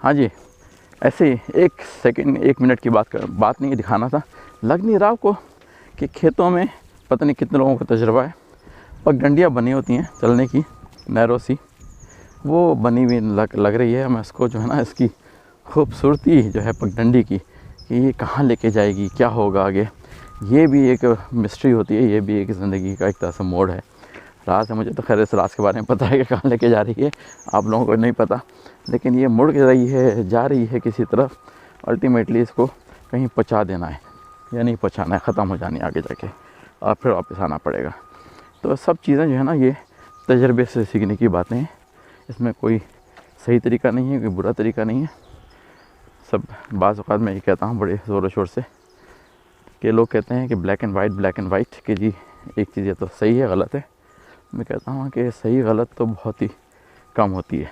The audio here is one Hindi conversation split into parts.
हाँ जी, ऐसे ही 1 सेकंड 1 मिनट की बात नहीं दिखाना था। लग नहीं रहा आपको कि खेतों में पता नहीं कितने लोगों का तजुर्बा है, पगडंडियाँ बनी होती हैं चलने की, नैरो सी, वो बनी हुई लग रही है हमें। इसको जो है ना, इसकी खूबसूरती जो है पगडंडी की, कि ये कहाँ लेके जाएगी, क्या होगा आगे, ये भी एक मिस्ट्री होती है। ये भी एक ज़िंदगी का एक तरह से मोड़ है। राज है, मुझे तो खैर इस राज के बारे में पता है कि कहाँ लेके जा रही है, आप लोगों को नहीं पता। लेकिन ये मुड़ के रही है, जा रही है किसी तरफ। अल्टीमेटली इसको कहीं पहुँचा देना है या नहीं पहुँचाना है, ख़त्म हो जानी है आगे जाके, और फिर वापस आना पड़ेगा। तो सब चीज़ें जो है ना, ये तजर्बे से सीखने की बातें हैं। इसमें कोई सही तरीका नहीं है, कोई बुरा तरीका नहीं है। सब बाज़ औक़ात मैं ये कहता हूँ बड़े ज़ोर शोर से, कि लोग कहते हैं कि ब्लैक एंड वाइट, कि जी एक चीज़ ये तो सही है, गलत है। मैं कहता हूँ कि सही गलत तो बहुत ही कम होती है,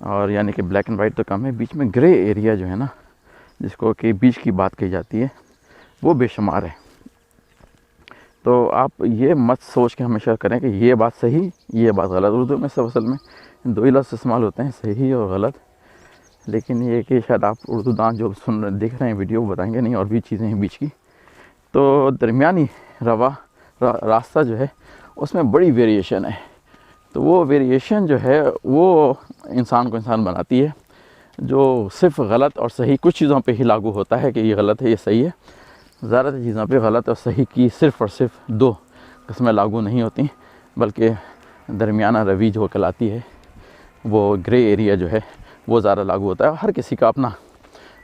और यानी कि ब्लैक एंड वाइट तो कम है, बीच में ग्रे एरिया जो है ना, जिसको कि बीच की बात कही जाती है, वो बेशुमार है। तो आप ये मत सोच के हमेशा करें कि ये बात सही, ये बात गलत। उर्दू में सब असल में 2 ही लफ्ज़ इस्तेमाल होते हैं, सही और गलत। लेकिन ये कि शायद आप उर्दू दान जो देख रहे हैं वीडियो, वो बताएंगे नहीं, और भी चीज़ें हैं बीच की। तो दरमियानी रास्ता जो है, उसमें बड़ी वेरिएशन है। तो वो वेरिएशन जो है, वो इंसान को इंसान बनाती है। जो सिर्फ़ गलत और सही कुछ चीज़ों पे ही लागू होता है कि ये गलत है, ये सही है। ज़्यादातर चीज़ों पे गलत और सही की सिर्फ़ और सिर्फ 2 किस्में लागू नहीं होती, बल्कि दरमियाना रवि जो कहलाती है, वो ग्रे एरिया जो है, वो ज़्यादा लागू होता है। हर किसी का अपना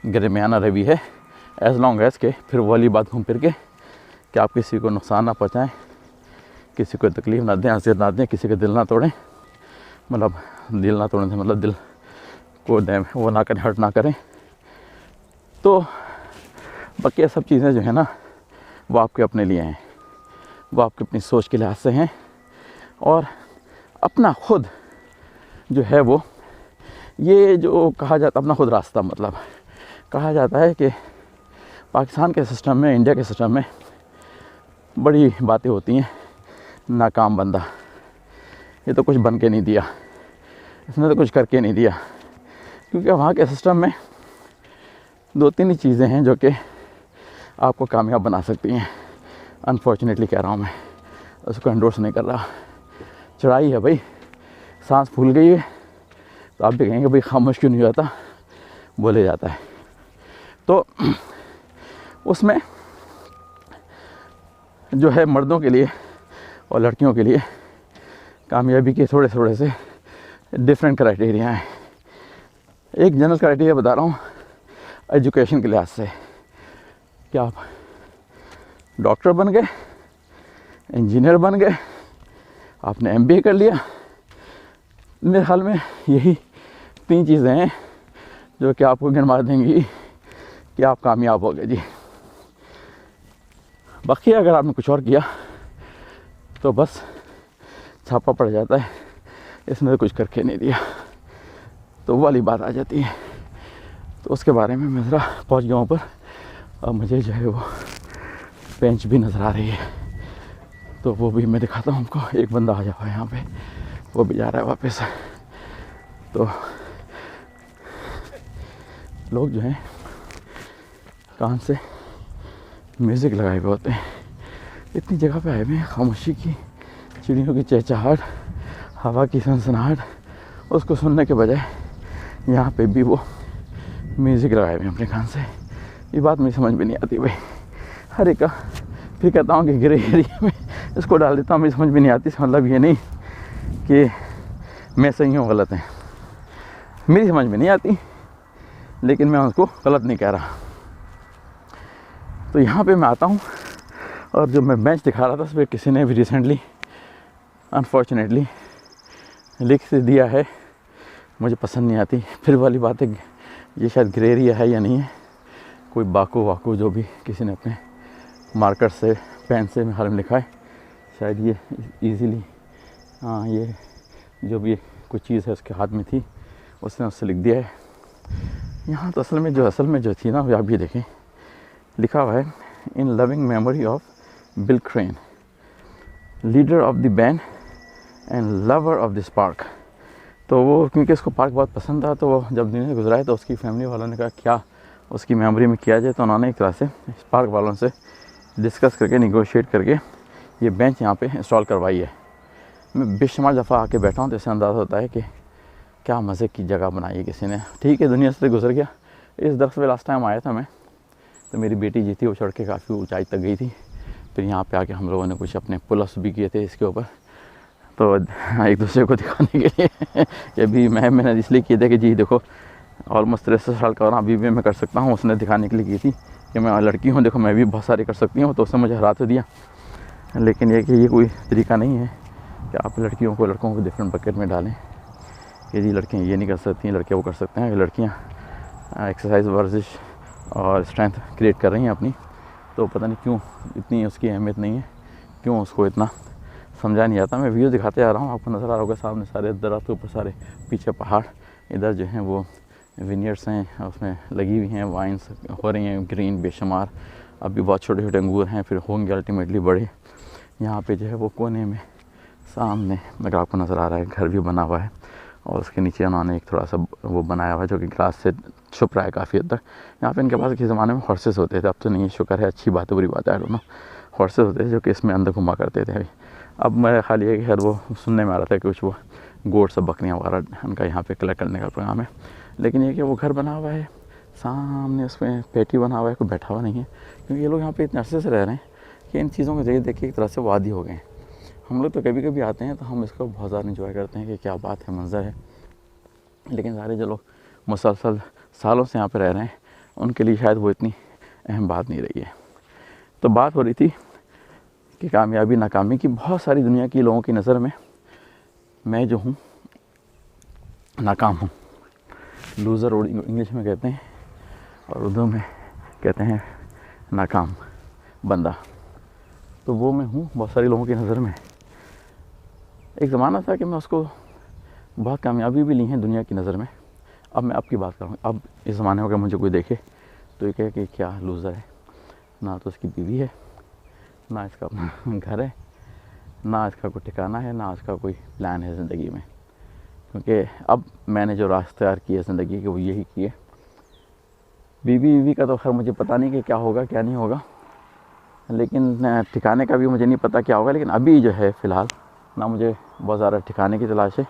दरमियाना रवि है, एज़ लॉन्ग एज़ के फिर वाली बात घूम फिर के कि आप किसी को नुकसान ना पहुँचाएँ, किसी को तकलीफ़ ना दें, अज़ियत ना दें, किसी का दिल ना तोड़ें। मतलब दिल ना तोड़ने से मतलब दिल को वो ना करें, हर्ट ना करें। तो बाकी सब चीज़ें जो है ना, वो आपके अपने लिए हैं, वो आपकी अपनी सोच के लिहाज से हैं। और अपना खुद जो है वो, ये जो कहा जाता है अपना खुद रास्ता, मतलब कहा जाता है कि पाकिस्तान के सिस्टम में, इंडिया के सिस्टम में बड़ी बातें होती हैं। नाकाम बंदा, ये तो कुछ बन के नहीं दिया, इसने तो कुछ करके नहीं दिया। क्योंकि वहाँ के सिस्टम में 2-3 ही चीज़ें हैं जो कि आपको कामयाब बना सकती हैं। अनफॉर्चुनेटली कह रहा हूँ मैं, उसको एंडोर्स नहीं कर रहा। चढ़ाई है भाई, सांस फूल गई है, तो आप भी कहेंगे भाई खामोश क्यों नहीं जाता, बोले जाता है। तो उसमें जो है मर्दों के लिए और लड़कियों के लिए कामयाबी के थोड़े से डिफरेंट क्राइटेरिया हैं। एक जनरल क्राइटेरिया बता रहा हूँ एजुकेशन के लिहाज से, कि आप डॉक्टर बन गए, इंजीनियर बन गए, आपने MBA कर लिया। मेरे ख्याल में यही 3 चीज़ें हैं जो कि आपको गिनवा देंगी कि आप कामयाब हो गए जी। बाकी अगर आपने कुछ और किया तो बस छापा पड़ जाता है, इसमें तो कुछ करके नहीं दिया, तो वो वाली बात आ जाती है। तो उसके बारे में मैं ज़रा पहुँच गया हूँ पर, अब मुझे जो है वो बेंच भी नज़र आ रही है, तो वो भी मैं दिखाता हूँ आपको। एक बंदा आ जाओ यहाँ पे, वो भी जा रहा है वापस। तो लोग जो हैं कान से म्यूज़िक लगाए हुए होते हैं। इतनी जगह पे आए हुए हैं, खामोशी की, चिड़ियों की चहचहाट, हवा की सनसनाहट, उसको सुनने के बजाय यहाँ पे भी वो म्यूज़िक लगाए हुए हैं अपने कान से। ये बात मुझे समझ में नहीं आती भाई। हर एक का फिर कहता हूँ कि ग्रे एरिया में इसको डाल देता हूँ, मुझे समझ में नहीं आती। इसका मतलब ये नहीं कि मैं सही हूँ, गलत है, मेरी समझ में नहीं आती, लेकिन मैं उसको गलत नहीं कह रहा। तो यहाँ पे मैं आता हूँ, और जो मैं बेंच दिखा रहा था उस पर किसी ने भी रिसेंटली अनफॉर्चुनेटली लिख से दिया है, मुझे पसंद नहीं आती। फिर वाली बात है, ये शायद ग्रे एरिया है या नहीं है, कोई बाकू जो भी किसी ने अपने मार्कर से, पेन से मेरे ख्याल में लिखा है, शायद ये इजीली, हाँ, ये जो भी कुछ चीज़ है उसके हाथ में थी, उसने उससे लिख दिया है। यहाँ तो असल में जो थी ना, वो आप ये देखें, लिखा हुआ है, इन loving memory of bill crane, leader of the band and lover of the spark. तो वो क्योंकि उसको पार्क बहुत पसंद था, तो वो जब दुनिया से गुजरा है तो उसकी फैमिली वालों ने कहा क्या उसकी मेमोरी में किया जाए, तो उन्होंने एक तरह से इस पार्क वालों से डिस्कस करके निगोशिएट करके ये बेंच यहाँ पे इंस्टॉल करवाई है। मैं बेशुमार दफ़ा आके बैठा हूँ तो इससे अंदाज़ा होता है कि क्या मज़े की जगह बनाई है किसी ने। ठीक है, दुनिया से गुजर गया। इस दरख्त पे लास्ट टाइम आया था मैं, तो मेरी बेटी जी थी वो चढ़ के काफ़ी ऊंचाई तक गई थी। फिर यहाँ पे आके हम लोगों ने कुछ अपने पुलअप्स भी किए थे इसके ऊपर, तो एक दूसरे को दिखाने के लिए कि अभी मैंने इसलिए किए थे कि जी देखो ऑलमोस्ट 63 साल का और अभी भी मैं कर सकता हूँ। उसने दिखाने के लिए की थी कि मैं लड़की हूँ, देखो मैं भी बहुत सारी कर सकती हूँ, तो उसने मुझे हरा तो दिया। लेकिन ये कि ये कोई तरीका नहीं है कि आप लड़कियों को लड़कों को डिफरेंट बकेट में डालें कि जी लड़कियाँ ये नहीं कर सकती, लड़के वो कर सकते हैं। लड़कियाँ एक्सरसाइज वर्जिश और स्ट्रेंथ क्रिएट कर रही हैं अपनी, तो पता नहीं क्यों इतनी उसकी अहमियत नहीं है, क्यों उसको इतना समझा नहीं आता। मैं वीडियो दिखाते आ रहा हूँ, आपको नज़र आ रहा होगा सामने सारे दरख्त ऊपर, सारे पीछे पहाड़, इधर जो हैं वो विनियर्स हैं, उसमें लगी हुई हैं, वाइन्स हो रही हैं ग्रीन बेशुमार। अभी बहुत छोटे छोटे अंगूर हैं, फिर होंगे अल्टीमेटली बड़े। यहाँ पे जो है वो कोने में सामने अगर आपको नज़र आ रहा है घर भी बना हुआ है, और उसके नीचे उन्होंने एक थोड़ा सा वो बनाया हुआ है जो कि ग्लास से छुप रहा है काफ़ी हद तक। यहाँ पे इनके पास किसी ज़माने में हॉर्सेस होते थे, अब तो नहीं, शुक्र है, अच्छी बात है बुरी बात है, दोनों हॉर्सेस होते थे जो कि इसमें अंदर घुमा करते थे। अब मेरा ख्याल ये कि खैर वो सुनने में आ रहा था कि कुछ वो गोट्स और बकरियाँ वगैरह उनका यहाँ पे कलेक्ट करने का प्रोग्राम है। लेकिन ये कि वो घर बना हुआ है, सामने उसमें पेटी बना हुआ है, कोई बैठा हुआ नहीं है, क्योंकि ये लोग यहाँ पे इतने अरसे से रह रहे हैं कि इन चीज़ों को देख के एक तरह से वो आदी हो गए हैं। हम लोग तो कभी कभी आते हैं तो हम इसको बहुत ज़्यादा इंजॉय करते हैं कि क्या बात है, मंज़र है। लेकिन सारे जो लोग मुसलसल सालों से यहाँ पे रह रहे हैं उनके लिए शायद वो इतनी अहम बात नहीं रही है। तो बात हो रही थी कि कामयाबी नाकामी की। बहुत सारी दुनिया की लोगों की नज़र में मैं जो हूँ नाकाम हूँ, लूज़र इंग्लिश में कहते हैं और उर्दू में कहते हैं नाकाम बंदा। तो वो मैं हूँ बहुत सारी लोगों की नज़र में। एक ज़माना था कि मैं उसको बहुत कामयाबी भी ली है दुनिया की नज़र में। अब मैं आपकी बात करूँ, अब इस ज़माने में अगर मुझे कोई देखे तो ये कहे कि क्या लूज़र है, ना तो उसकी बीवी है, ना इसका अपना घर है, ना इसका कोई ठिकाना है, ना इसका कोई प्लान है ज़िंदगी में। क्योंकि अब मैंने जो रास्ते तैयार किए ज़िंदगी के वो यही किए। बीवी का तो खैर मुझे पता नहीं कि क्या होगा क्या नहीं होगा, लेकिन ठिकाने का भी मुझे नहीं पता क्या होगा। लेकिन अभी जो है फ़िलहाल ना मुझे बहुत ज़्यादा ठिकाने की तलाश है,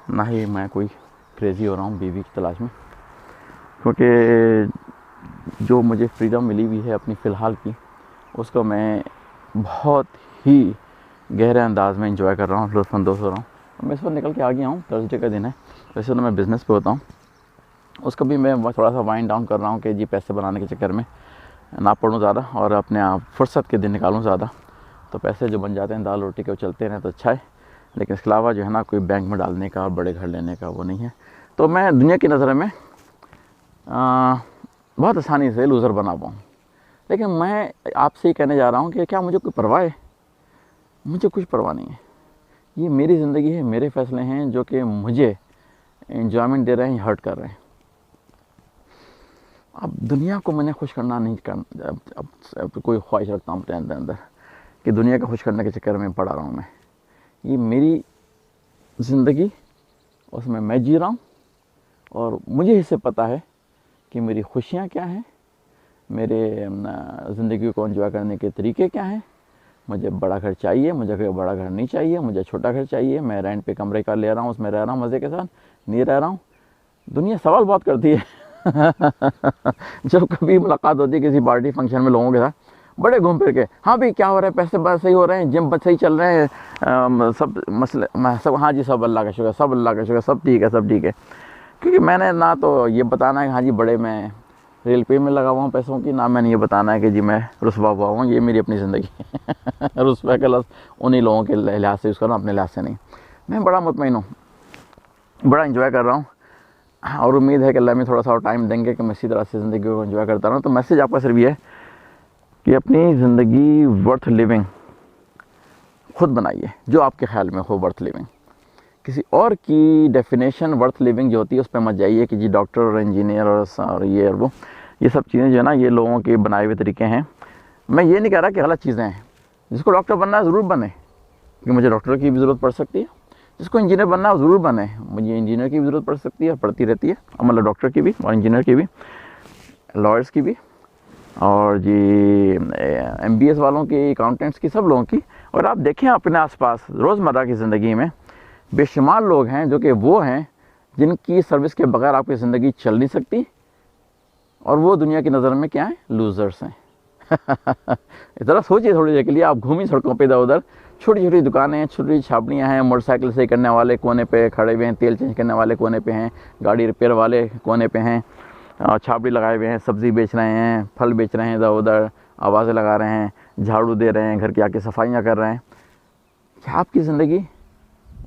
ना ही मैं कोई क्रेज़ी हो रहा हूँ बीवी की तलाश में। क्योंकि जो मुझे फ्रीडम मिली हुई है अपनी फ़िलहाल की, उसको मैं बहुत ही गहरे अंदाज में एंजॉय कर रहा हूँ, लुत्फ़अंदोज़ हो रहा हूँ। मैं इस वक्त निकल के आ गया हूँ, थर्सडे का दिन है। वैसे तो मैं बिज़नेस पे होता हूँ, उसको भी मैं थोड़ा सा वाइंड डाउन कर रहा हूँ कि जी पैसे बनाने के चक्कर में ना पढ़ूँ ज़्यादा और अपने आप फुर्सत के दिन निकालूँ ज़्यादा। तो पैसे जो बन जाते हैं दाल रोटी के वो चलते रहें तो अच्छा है, लेकिन इसके अलावा जो है ना कोई बैंक में डालने का, बड़े घर लेने का वो नहीं है। तो मैं दुनिया की नज़र में बहुत आसानी से लूज़र बना पाऊँ। लेकिन मैं आपसे ही कहने जा रहा हूँ कि क्या मुझे कोई परवाह है? मुझे कुछ परवाह नहीं है। ये मेरी ज़िंदगी है, मेरे फ़ैसले हैं जो कि मुझे एंजॉयमेंट दे रहे हैं, हर्ट कर रहे हैं। अब दुनिया को मैंने खुश करना नहीं करना, अब कोई ख्वाहिश रखता हूँ अपने अंदर अंदर कि दुनिया को खुश करने के चक्कर में पड़ा रहा हूँ मैं। ये मेरी ज़िंदगी, उसमें मैं जी रहा हूँ और मुझे इससे पता है कि मेरी खुशियाँ क्या हैं, मेरे ज़िंदगी को एंजॉय करने के तरीके क्या हैं। मुझे बड़ा घर चाहिए, मुझे कोई बड़ा घर नहीं चाहिए, मुझे छोटा घर चाहिए। मैं रेंट पे कमरे का ले रहा हूँ, उसमें रह रहा हूँ मज़े के साथ, नहीं रह रहा हूँ। दुनिया सवाल बहुत करती है जब कभी मुलाकात होती है किसी पार्टी फंक्शन में लोगों के साथ, बड़े घूम फिर के, हाँ भाई क्या हो रहा है, पैसे बस सही हो रहे हैं, जिम बस सही चल रहे हैं, सब मसले सब, हाँ जी सब अल्लाह का शुक्र, सब अल्लाह का शुक्र, सब ठीक है, सब ठीक है। क्योंकि मैंने ना तो ये बताना है कि हाँ जी बड़े मैं रेल पे में लगा हुआ हूँ पैसों की, ना मैंने ये बताना है कि जी मैं रुस्वा हुआ हूँ। ये मेरी अपनी ज़िंदगी रुस्वा का लफ्ज़ उन्हीं लोगों के लिहाज से यूज़ कर रहा हूँ, अपने लिहाज से नहीं। मैं बड़ा मुतमईन हूँ, बड़ा इंजॉय कर रहा हूँ और उम्मीद है कि अल्लाह में थोड़ा सा और टाइम देंगे कि मैं इसी तरह से ज़िंदगी को एंजॉय करता रहूँ। तो मैसेज आपका सिर्फ ये है कि अपनी ज़िंदगी वर्थ लिविंग खुद बनाइए, जो आपके ख्याल में हो वर्थ लिविंग। किसी और की डेफिनेशन वर्थ लिविंग जो होती है उस पर मत जाइए कि जी डॉक्टर और इंजीनियर और ये और वो, ये सब चीज़ें जो है ना ये लोगों के बनाए हुए तरीके हैं। मैं ये नहीं कह रहा कि गलत चीज़ें हैं, जिसको डॉक्टर बनना है ज़रूर बने, क्योंकि मुझे डॉक्टर की भी ज़रूरत पड़ सकती है, जिसको इंजीनियर बनना है ज़रूर बने। मुझे इंजीनियर की भी ज़रूरत पड़ सकती है, पड़ती रहती है, मतलब डॉक्टर की भी और इंजीनियर की भी, लॉयर्स की भी, और जी MBS वालों की, अकाउंटेंट्स की, सब लोगों की। और आप देखें अपने आसपास रोज़मर्रा की ज़िंदगी में बेशुमार लोग हैं जो कि वो हैं जिनकी सर्विस के बगैर आपकी ज़िंदगी चल नहीं सकती, और वो दुनिया की नज़र में क्या है, लूज़र्स हैं। ज़रा सोचिए थोड़ी देर के लिए, आप घूमिए सड़कों पे इधर उधर, छोटी छोटी दुकानें, छोटी छापड़ियाँ हैं, मोटरसाइकिल सही करने वाले कोने पे खड़े हुए हैं, तेल चेंज करने वाले कोने पे हैं, गाड़ी रिपेयर वाले कोने पे हैं, छापड़ी लगाए हुए हैं, सब्ज़ी बेच रहे हैं, फल बेच रहे हैं, इधर उधर आवाज़ें लगा रहे हैं, झाड़ू दे रहे हैं, घर की आके सफाइयाँ कर रहे हैं। क्या आपकी ज़िंदगी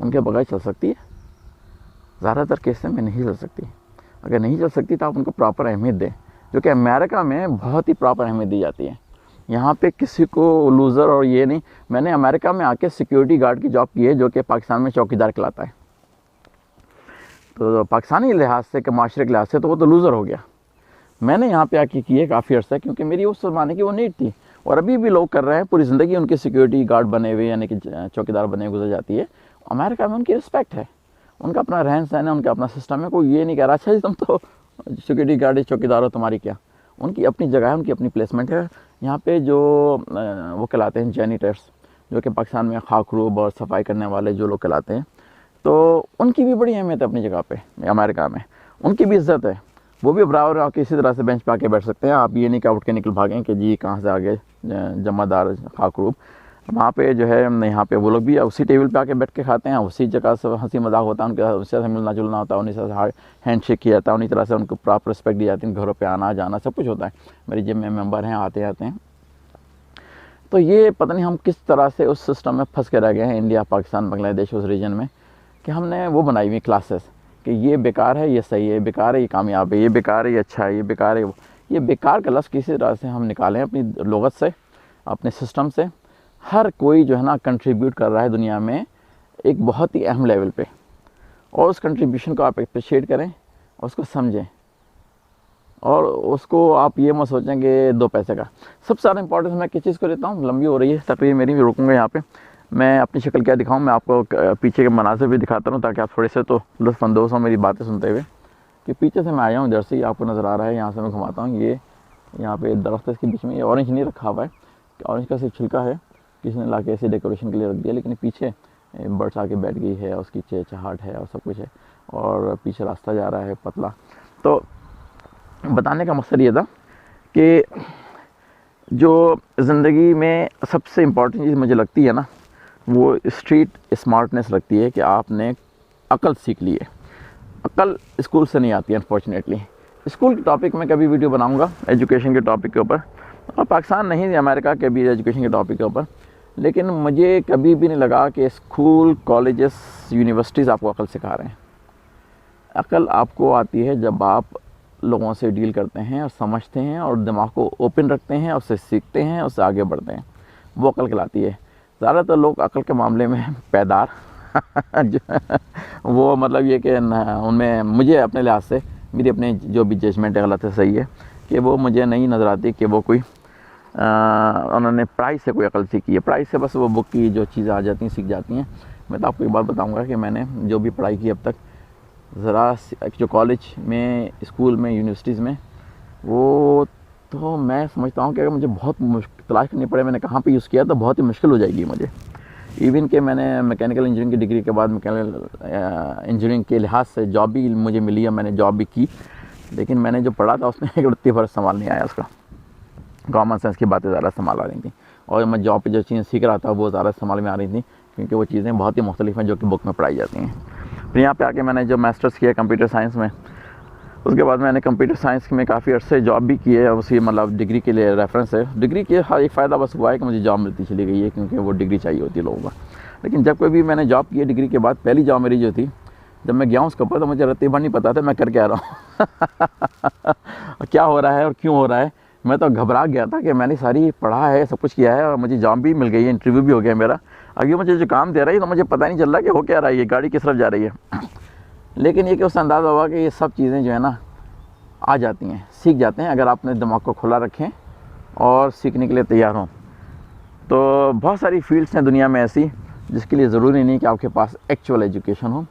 उनके बगैर चल सकती है? ज़्यादातर केस में नहीं चल सकती। अगर नहीं चल सकती तो आप उनको प्रॉपर अहमियत दें, जो कि अमेरिका में बहुत ही प्रॉपर अहमियत दी जाती है। यहाँ पे किसी को लूज़र और ये नहीं। मैंने अमेरिका में आके सिक्योरिटी गार्ड की जॉब की है, जो कि पाकिस्तान में चौकीदार कहलाता है। तो पाकिस्तानी लिहाज से, माशरे के लिहाज से तो वो तो लूज़र हो गया। मैंने यहाँ पे आके की है काफ़ी अर्सा, क्योंकि मेरी उस ज़माने की वो नीड थी, और अभी भी लोग कर रहे हैं। पूरी ज़िंदगी उनके सिक्योरिटी गार्ड बने हुए, यानी कि चौकीदार बने गुजर जाती है। अमेरिका में उनकी रिस्पेक्ट है, उनका अपना रहन सहन है, उनका अपना सिस्टम है। कोई ये नहीं कह रहा अच्छा जी तुम तो सिक्योरिटी गार्ड चौकीदार हो, तुम्हारी क्या। उनकी अपनी जगह है, उनकी अपनी प्लेसमेंट है। यहाँ पे जो वो कहलाते हैं जैनिटर्स, जो कि पाकिस्तान में खाकरूब और सफाई करने वाले जो लोग कहलाते हैं, तो उनकी भी बड़ी अहमियत है अपनी जगह पे। अमेरिका में उनकी भी इज़्ज़त है, वो भी बराबर आके इसी तरह से बेंच पे आके बैठ सकते हैं। आप ये नहीं कि उठ के निकल भागें कि जी कहाँ से आ गए जमादार खाकरूब। वहाँ पे जो है, यहाँ पे वो लोग भी उसी टेबल पे आके बैठ के खाते हैं, उसी जगह से हंसी मजाक होता है, उनके उससे मिलना जुलना होता है, उन्हीं से हैंड शेक किया जाता है, उन्हीं तरह से उनको प्रॉपर रिस्पेक्ट दी जाती है, घरों पे आना जाना सब कुछ होता है। मेरी जिम में मेंबर हैं, आते आते हैं। तो ये पता नहीं हम किस तरह से उस सिस्टम में फंस के रह गए हैं, इंडिया, पाकिस्तान, बांग्लादेश, उस रीजन में, कि हमने वो बनाई हुई क्लासेस कि ये बेकार है, ये सही है, बेकार है, ये कामयाब है, ये बेकार है, ये अच्छा है, ये बेकार है। ये बेकार का लफ्ज़ किसी तरह से हम निकालें अपनी लुग़त से, अपने सिस्टम से। हर कोई जो है ना कंट्रीब्यूट कर रहा है दुनिया में एक बहुत ही अहम लेवल पे, और उस कंट्रीब्यूशन को आप अप्रिशिएट करें, उसको समझें, और उसको आप ये मत सोचेंगे 2 पैसे का। सबसे ज़्यादा इंपॉर्टेंस मैं किस चीज़ को देता हूँ, लंबी हो रही है तकरीर मेरी, भी रुकूँगा यहाँ पे। मैं अपनी शक्ल क्या दिखाऊँ, मैं आपको पीछे के मनाज़िर भी दिखाता हूँ, ताकि आप थोड़े से तो लुत्फ़अंदोज़ हों मेरी बातें सुनते हुए। कि पीछे से मैं आया हूँ, इधर से ही आपको नज़र आ रहा है, यहाँ से मैं घुमाता हूँ। ये यहाँ पे दरख्त है, इसके बीच में ये ऑरेंज नहीं रखा हुआ है, ऑरेंज का सिर्फ छिलका है, किसी ने ला के ऐसे डेकोरेशन के लिए रख दिया, लेकिन पीछे बर्ड्स आके बैठ गई है, उसकी चहचहाट है और सब कुछ है, और पीछे रास्ता जा रहा है पतला। तो बताने का मकसद ये था कि जो ज़िंदगी में सबसे इम्पॉर्टेंट चीज़ मुझे लगती है ना, वो स्ट्रीट स्मार्टनेस लगती है, कि आपने अकल सीख ली है। अकल स्कूल से नहीं आती है अनफॉर्चुनेटली। स्कूल के टॉपिक में कभी वीडियो बनाऊंगा, एजुकेशन के टॉपिक के ऊपर, और पाकिस्तान नहीं, अमेरिका के भी एजुकेशन के टॉपिक के ऊपर। लेकिन मुझे कभी भी नहीं लगा कि स्कूल, कॉलेजेस, यूनिवर्सिटीज़ आपको अकल सिखा रहे हैं। अकल आपको आती है जब आप लोगों से डील करते हैं और समझते हैं, और दिमाग को ओपन रखते हैं, उससे सीखते हैं, उससे आगे बढ़ते हैं, वो अकल कहलाती है। ज़्यादातर लोग अकल के मामले में पैदार वो मतलब ये कि उनमें, मुझे अपने लिहाज से, मेरी अपने जो भी जजमेंट है गलत है सही है, कि वो मुझे नहीं नज़र आती कि वो कोई उन्होंने पढ़ाई से कोई अकल सीखी है। पढ़ाई से बस वो बुक की जो चीज़ें आ जाती हैं, सीख जाती हैं। मैं तो आपको एक बात बताऊंगा कि मैंने जो भी पढ़ाई की अब तक, ज़रा जो कॉलेज में, स्कूल में, यूनिवर्सिटीज़ में, वो तो मैं समझता हूँ कि अगर मुझे बहुत तलाश करनी पड़े मैंने कहाँ पे यूज़ किया, तो बहुत ही मुश्किल हो जाएगी मुझे। इवन कि मैंने मैकेनिकल इंजीनियरिंग की डिग्री के बाद मैकेनिकल इंजीनियरिंग के लिहाज से जॉब भी मुझे मिली, और मैंने जॉब भी की, लेकिन मैंने जो पढ़ा था उसमें एक रत्ती भर इस्तेमाल नहीं आया उसका। कॉमन सेंस की बातें ज़्यादा इस्तेमाल आ रही थी, और मैं जॉब पे जो चीज़ें सीख रहा था वो ज़्यादा इस्तेमाल में आ रही थी, क्योंकि वो चीज़ें बहुत ही मुख्तलिफ हैं जो कि बुक में पढ़ाई जाती हैं। फिर यहाँ पे आके मैंने जो मास्टर्स किया कंप्यूटर साइंस में, उसके बाद मैंने कंप्यूटर साइंस में काफ़ी अर्से जॉब भी की है, उसी मतलब डिग्री के लिए रेफरेंस है। डिग्री के हर एक फ़ायदा बस हुआ है कि मुझे जॉब मिलती चली गई है, क्योंकि वो डिग्री चाहिए होती है लोगों को। लेकिन जब कोई भी मैंने जॉब की है डिग्री के बाद, पहली जॉब मेरी जो थी, जब मैं गया हूँ उसके ऊपर, तो मुझे रत्ती भर नहीं पता था मैं कर क्या रहा हूँ क्या हो रहा है और क्यों हो रहा है। मैं तो घबरा गया था कि मैंने सारी पढ़ा है, सब कुछ किया है, और मुझे जॉब भी मिल गई है, इंटरव्यू भी हो गया मेरा। अभी मुझे जो काम दे रहा है तो मुझे पता नहीं चल रहा कि हो क्या रहा है, ये गाड़ी किस तरफ जा रही है। लेकिन ये कि उससे अंदाज़ा हुआ कि ये सब चीज़ें जो है ना आ जाती हैं, सीख जाते हैं, अगर आप अपने दिमाग को खुला रखें और सीखने के लिए तैयार हों। तो बहुत सारी फील्ड्स हैं दुनिया में ऐसी जिसके लिए ज़रूरी नहीं कि आपके पास एक्चुअल एजुकेशन हो।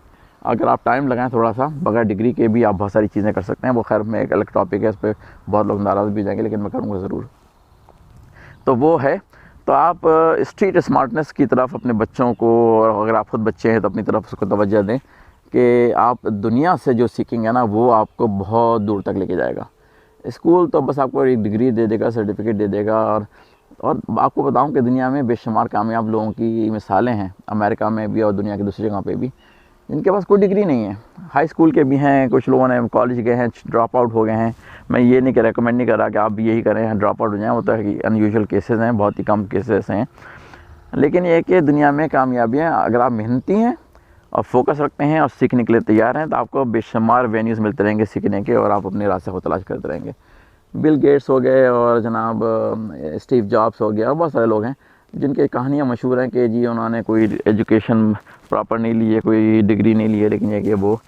अगर आप टाइम लगाएं थोड़ा सा, बगैर डिग्री के भी आप बहुत सारी चीज़ें कर सकते हैं। वो खैर मैं एक अलग टॉपिक है, इस पर बहुत लोग नाराज़ भी जाएंगे, लेकिन मैं करूँगा ज़रूर। तो वो है, तो आप स्ट्रीट स्मार्टनेस की तरफ अपने बच्चों को, और अगर आप खुद बच्चे हैं तो अपनी तरफ उसको तवज्जो दें कि आप दुनिया से जो सीखेंगे ना, वो आपको बहुत दूर तक लेके जाएगा। स्कूल तो बस आपको एक डिग्री दे देगा, सर्टिफिकेट दे देगा। और आपको बताऊं कि दुनिया में बेशुमार कामयाब लोगों की मिसालें हैं, अमेरिका में भी और दुनिया की दूसरी जगह पे भी, जिनके पास कोई डिग्री नहीं है। हाई स्कूल के भी हैं, कुछ लोगों ने कॉलेज गए हैं, ड्रॉप आउट हो गए हैं। मैं ये नहीं रिकमेंड नहीं कर रहा कि आप भी यही करें, ड्रॉप आउट हो जाएं, वो तो अनयूजुअल केसेस हैं, बहुत ही कम केसेस हैं। लेकिन ये कि दुनिया में कामयाबियाँ, अगर आप मेहनती हैं और फोकस रखते हैं और सीखने के लिए तैयार हैं, तो आपको बेशुमार वेन्यूज़ मिलते रहेंगे सीखने के, और आप अपने रास्ते को तलाश करते रहेंगे। बिल गेट्स हो गए, और जनाब स्टीव जॉब्स हो गया, और बहुत सारे लोग हैं जिनकी कहानियाँ मशहूर हैं कि जी उन्होंने कोई एजुकेशन प्रॉपर नहीं ली है, कोई डिग्री नहीं ली है, लेकिन ये कि वो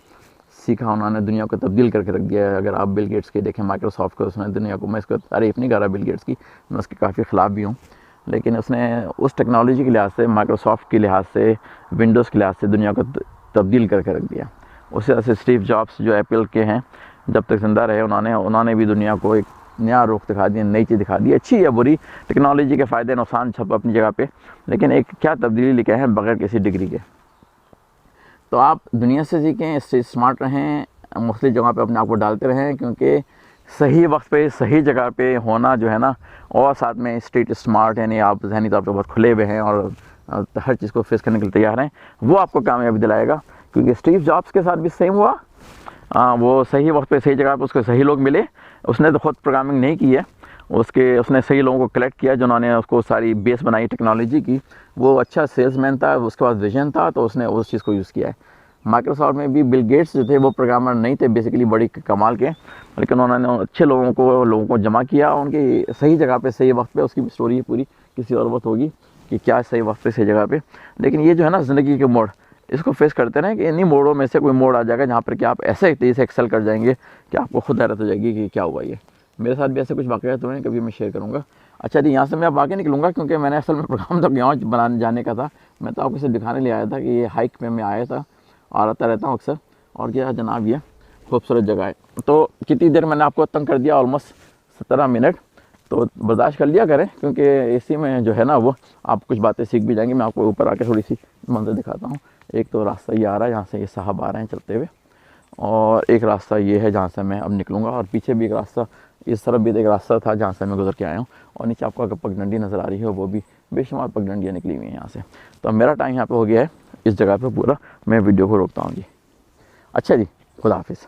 सीखा, उन्होंने दुनिया को तब्दील करके रख दिया है। अगर आप बिल गेट्स के देखें, माइक्रोसॉफ्ट को, उसने दुनिया को, मैं इसको तारीफ़ नहीं कर रहा बिल गेट्स की, मैं उसके काफ़ी ख़िलाफ़ भी हूँ, लेकिन उसने उस टेक्नोलॉजी के लिहाज से, माइक्रोसॉफ्ट के लिहाज से, विंडोज़ के लिहाज से दुनिया को तब्दील करके रख दिया। उसी तरह से स्टीव जॉब्स जो एप्पल के हैं, जब तक ज़िंदा रहे उन्होंने भी दुनिया को एक नया रुख दिखा दिया, नई चीज़ दिखा दी। अच्छी या बुरी, टेक्नोलॉजी के फ़ायदे नुकसान सब अपनी जगह पे, लेकिन एक क्या तब्दीली लेके हैं बगैर किसी डिग्री के। तो आप दुनिया से सीखें, इससे स्मार्ट रहें, मुख्तलिफ जगह पे अपने आप को डालते रहें, क्योंकि सही वक्त पे सही जगह पे होना जो है ना, और साथ में स्ट्रीट स्मार्ट, यानी आप ज़हनी तौर पे बहुत खुले हुए हैं और हर चीज़ को फेस करने के लिए तैयार हैं, वो आपको कामयाबी दिलाएगा। क्योंकि स्टीव जॉब्स के साथ भी सेम हुआ, वो सही वक्त पे सही जगह पे उसको सही लोग मिले। उसने तो खुद प्रोग्रामिंग नहीं की है, उसने सही लोगों को कलेक्ट किया जिन्होंने उसको सारी बेस बनाई टेक्नोलॉजी की। वो अच्छा सेल्समैन था, उसके पास विजन था, तो उसने उस चीज़ को यूज़ किया है। माइक्रोसॉफ्ट में भी बिल गेट्स जो थे वो प्रोग्रामर नहीं थे बेसिकली, बड़ी कमाल के, लेकिन उन्होंने अच्छे लोगों को जमा किया, उनकी सही जगह पे सही वक्त पे। उसकी भी स्टोरी पूरी किसी और वक्त होगी कि क्या सही वक्त पे सही जगह पे। लेकिन ये जो है ना ज़िंदगी के मोड़, इसको फेस करते रहें कि इन्हीं मोड़ों में से कोई मोड़ आ जाएगा जहाँ पर कि आप ऐसे तेज़ी से एक्सेल कर जाएंगे कि आपको खुद हैरत हो जाएगी कि क्या हुआ ये। मेरे साथ भी ऐसे कुछ वाक़यात हुए हैं, कभी मैं शेयर करूँगा। अच्छा जी, यहाँ से मैं अब आगे निकलूँगा, क्योंकि मैंने असल में प्रोग्राम तो यहाँ बनाने जाने का था। मैं तो आपको सिर्फ दिखाने लिए आया था कि ये हाइक पे मैं आया था और आता रहता हूँ अक्सर, और क्या जनाब ये खूबसूरत जगह है। तो कितनी देर मैंने आपको तंग कर दिया, ऑलमोस्ट 17 मिनट, तो बर्दाश्त कर लिया करें, क्योंकि इसी में जो है ना वो आप कुछ बातें सीख भी जाएंगे। मैं आपको ऊपर आके थोड़ी सी मंजर दिखाता हूँ। एक तो रास्ता ये आ रहा है, यहाँ से ये साहब आ रहे हैं चलते हुए, और एक रास्ता ये है जहाँ से मैं अब निकलूँगा, और पीछे भी एक रास्ता, इस तरफ भी एक रास्ता था जहाँ से मैं गुजर के आया हूँ। और नीचे आपको अगर पगडंडी नज़र आ रही है, वो भी बेशुमार पगडंडियाँ निकली हुई हैं यहाँ से। तो मेरा टाइम यहाँ पे हो गया है इस जगह पे पूरा, मैं वीडियो को रोकता हूँ जी। अच्छा जी, खुदा हाफिज़।